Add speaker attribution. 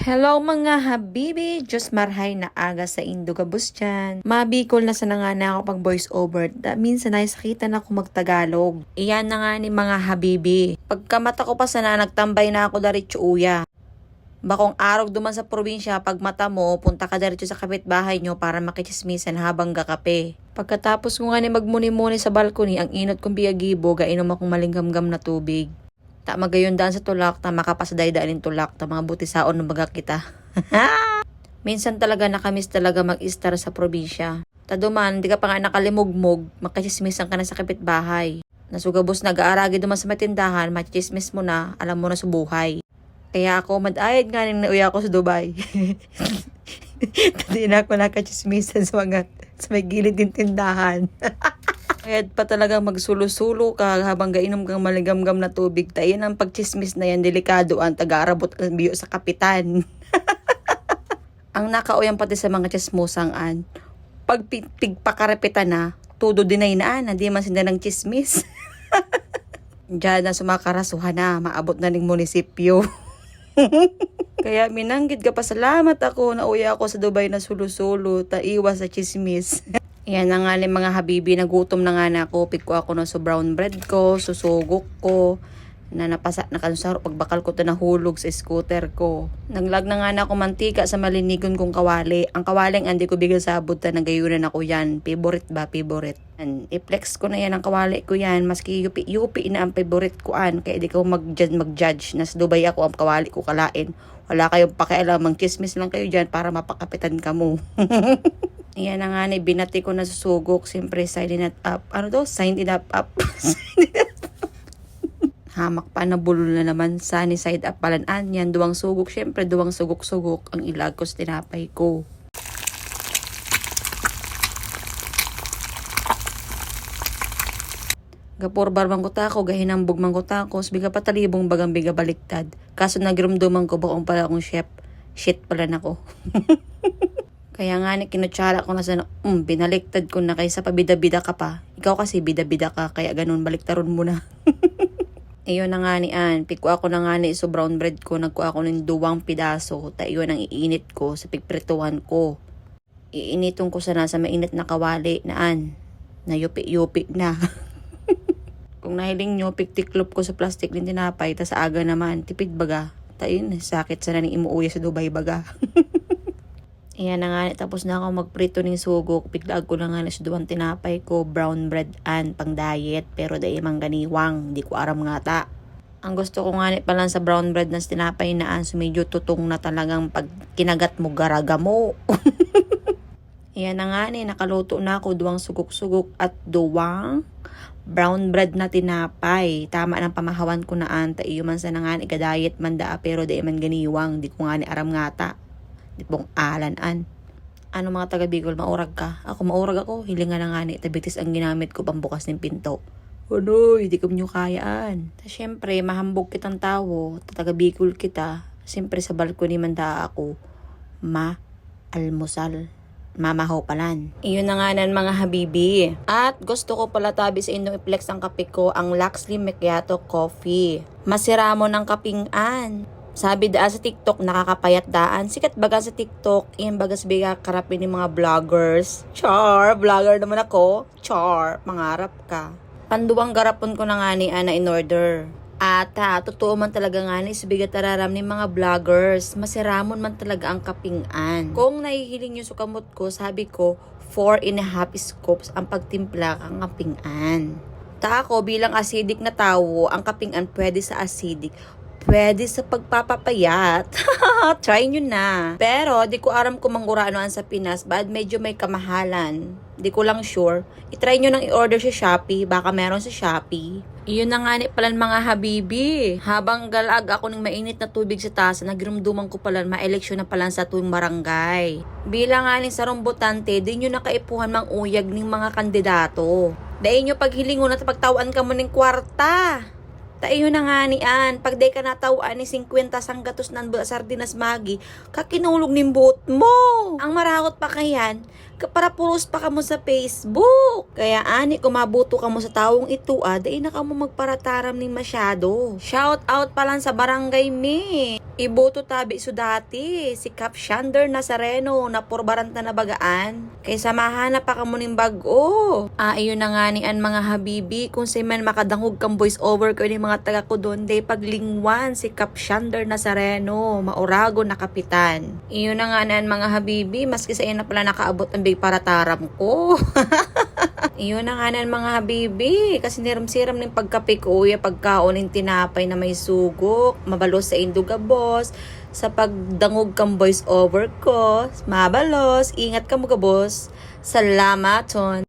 Speaker 1: Hello mga habibi! Diyos marhay na aga sa Indo gabos dyan. Mabikol na sa nga na ako pag voice over. Minsan ay sakitan ako magtagalog. Iyan na nga ni mga habibi. Pagkamata ko pa sana nagtambay na ako daritso uya. Bakong araw duman sa probinsya, pag mata mo, punta ka daritso sa kapitbahay nyo para makichismisan habang gakape. Pagkatapos ko nga ni magmuni-muni sa balcony, ang inot kong biyagibo, gainom akong malinggam-gam na tubig. Ta magayon daan sa tulak, ta makapasaday daanin tulak, ta mga butisaon ng baga kita. Minsan talaga nakamiss talaga mag-istar sa probinsya. Ta duman, di ka pa nga nakalimugmog, makachismisan ka na sa kapitbahay. Nasugabos nag-aaragi duman sa matindahan, machismis mo na, alam mo na sa buhay. Kaya ako madayad nga nang nauya ako sa Dubai. Tadi na ako nakachismisan sa may gilid ng tindahan. Kaya pa talagang magsulo-sulo ka habang gainom kang maligam-gam na tubig. Tayo ang pagchismis na yan, delikado ang taga-arabot ang biyo sa kapitan. Ang nakauyang pati sa mga chismosang an. Pag pigpakarapitan na, todo dinay na hindi man sinda ng chismis. Diyan na sumakarasuhan na, maabot na ng munisipyo. Kaya minanggit ka pa, salamat ako, nauya ako sa Dubai na sulo-sulo, taiwas sa chismis. Yan na nga ni mga habibi, nagutom na nga na ako. Pick ko ako na so brown bread ko, susugok ko, na napasa na kansaro pagbakal ko to nahulog sa scooter ko. Naglag na nga na ako mantika sa malinigon kong kawali. Ang kawaling andi ko bigla sa abot na nagayunan ako yan. Favorite ba? Favorite. And i-flex ko na yan ang kawali ko yan. Maski yupi na ang favorite ko an. Kaya di ko mag-judge. Nas Dubai ako ang kawali ko kalain. Wala kayong pakialam. Mang-chismis lang kayo dyan para mapakapitan ka mo. Yan na nga ni, binati ko na susugok. Siyempre, sign it up. Ano to? Sign it up. Hamak pa na bulol na naman. Sunny side up palanaan yan. Duwang sugok. Siyempre, duwang sugok-sugok ang ilag ko sa tinapay ko. Gapor barbang ko tako, gahinambog man ko tako. Biga patalibong bagang biga baliktad. Kaso nagrumduman ko bakong pala akong chef. Shit pala na ko. Kaya nga ni kinutsara ko na sa binaliktad ko na kaysa pabida-bida ka pa. Ikaw kasi bida-bida ka, kaya ganun baliktaron mo na. Iyon na nga ni Ann, piku ako na nga ni so brown bread ko, nagkuha ako ng 2 pidaso, ta iyon ang iinit ko sa pigprituhan ko. Iinitong ko sana sa mainit na kawali na Ann, na yupi-yupi na. Kung nahiling nyo, piktiklop ko sa plastic ng tinapay, ta sa aga naman, tipid baga. Ta yun, sakit sana ni imuuya sa Dubai baga. Iyan na nga, tapos na ako magprito ng sugok. Biglaag ko na nga na sa 2 tinapay ko, brown bread and pang diet. Pero dahil mang ganiwang, di ko aram nga ta. Ang gusto ko nga pala sa brown bread na tinapay na so medyo tutong na talagang pag kinagat mo, garaga mo. Iyan na nga nakaluto na ako, 2 sugok-sugok at 2 brown bread na tinapay. Tama ng pamahawan ko na anta. Iyo man sa na nga diet man da, pero dahil man ganiwang, di ko nga aram nga ta. Di pong alanan. Ano mga taga Bicol, maurag ka? Ako maurag ako, hilingan na nga ni, tabitis ang ginamit ko pambukas ng pinto. Ano, hindi ko nyo kayaan. Siyempre, mahambog kitang tao, taga Bicol kita. Siyempre sa balcony manda ako, almusal. Mamahaw palan. Iyon na nga nan mga habibi. At gusto ko pala tabi sa inyong i-flex ang kape ko, ang Luxley Macchiato Coffee. Masira mo ng kapingan. Sabi daa sa TikTok, nakakapayat daan. Sikat baga sa TikTok, yung bagas biga karapin ng mga vloggers. Char, vlogger naman ako. Char, mangarap ka. Panduwang garapon ko na nga ni Ana in order. At totoo man talaga nga ni, sabigat tararam ng mga vloggers. Masiramon man talaga ang kapingan. Kung nahihiling yung sukamot ko, sabi ko, 4.5 scoops ang pagtimpla ang kapingan. Ako bilang acidic na tao, ang kapingan pwede sa acidic. Pwede sa pagpapapayat. Try nyo na. Pero, di ko aram kung manguranoan sa Pinas. Bad medyo may kamahalan. Di ko lang sure. I-try nyo nang i-order sa Shopee. Baka meron sa Shopee. Iyon na nga pala mga habibi. Habang galag ako ng mainit na tubig sa tasa, nagrumduman ko pala ma-eleksyon na pala sa tuwing barangay. Bilang nga sa rombotante, di nyo nakaipuhan mang uyag ng mga kandidato. Dahil nyo paghilingon at pagtawaan ka mo ng kwarta. Tayo na nga ni An, pag day ka natawaan ni 50 sanggatos nan sardinas magi, kakinulog ning buot mo. Ang marakot pa kayan, para puros pa ka mo sa Facebook. Kaya ani, kung mabuto ka mo sa tawong ito, day na ka mo magparataram ni masyado. Shout out pa lang sa barangay me. Iboto tabi so dati, si Cap Shander Nazareno na porbaranta na bagaan. Kaya samahan na pa ka mo ning bago. Iyon na nga ni An mga habibi, kung si man makadangog kang voice over ko ni mga taga ko doon, day paglingwan si Cap Shander Nazareno, maurago na kapitan. Iyon na nga ni An mga habibi, maski sa na pala nakaabot ang big para taram ko. Iyon na nga nan mga habibi, kasi niram-siram ng pagkape ko, pagkaon ng tinapay na may sugok, mabalos sa indugabos, sa pagdangog kang voice over ko, mabalos, ingat ka mga boss. Salamat ton.